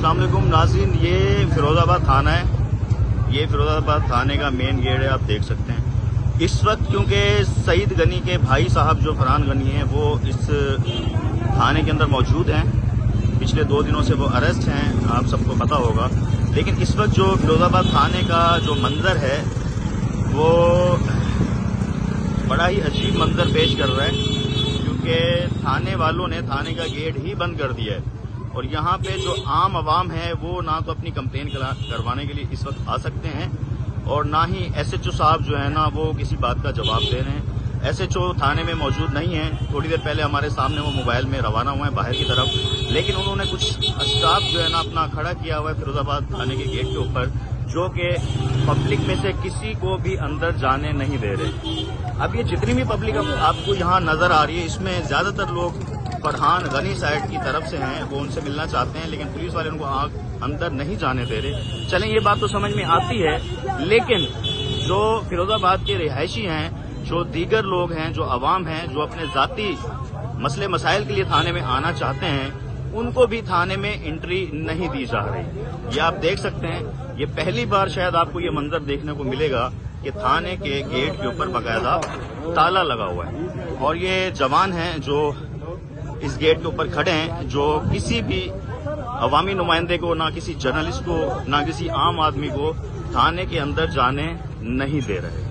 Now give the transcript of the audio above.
अस्सलाम वालेकुम नाज़रीन, ये फिरोजाबाद थाना है। ये फिरोजाबाद थाने का मेन गेट है, आप देख सकते हैं। इस वक्त क्योंकि सईद गनी के भाई साहब जो फरहान गनी हैं वो इस थाने के अंदर मौजूद हैं। पिछले 2 दिनों से वो अरेस्ट हैं, आप सबको पता होगा। लेकिन इस वक्त जो फिरोजाबाद थाने का जो मंजर है वो बड़ा ही अजीब मंजर पेश कर रहा है, क्योंकि थाने वालों ने थाने का गेट ही बंद कर दिया है। और यहाँ पे जो आम आवाम है वो ना तो अपनी कंप्लेन करवाने के लिए इस वक्त आ सकते हैं, और ना ही एसएचओ साहब जो है ना वो किसी बात का जवाब दे रहे हैं। एसएचओ थाने में मौजूद नहीं है। थोड़ी देर पहले हमारे सामने वो मोबाइल में रवाना हुए हैं बाहर की तरफ, लेकिन उन्होंने कुछ स्टाफ जो है ना अपना खड़ा किया हुआ है फिरोजाबाद थाने के गेट के ऊपर, जो कि पब्लिक में से किसी को भी अंदर जाने नहीं दे रहे। अब ये जितनी भी पब्लिक आपको यहाँ नजर आ रही है, इसमें ज्यादातर लोग फरहान गनी साइड की तरफ से हैं, वो उनसे मिलना चाहते हैं, लेकिन पुलिस वाले उनको अंदर नहीं जाने दे रहे। चलें, ये बात तो समझ में आती है, लेकिन जो फिरोजाबाद के रिहायशी हैं, जो दीगर लोग हैं, जो अवाम हैं, जो अपने जाती मसले मसाइल के लिए थाने में आना चाहते हैं, उनको भी थाने में एंट्री नहीं दी जा रही। ये आप देख सकते हैं, ये पहली बार शायद आपको ये मंजर देखने को मिलेगा कि थाने के गेट के ऊपर बाकायदा ताला लगा हुआ है, और ये जवान हैं जो इस गेट के ऊपर खड़े हैं, जो किसी भी अवामी नुमाइंदे को, ना किसी जर्नलिस्ट को, ना किसी आम आदमी को थाने के अंदर जाने नहीं दे रहे।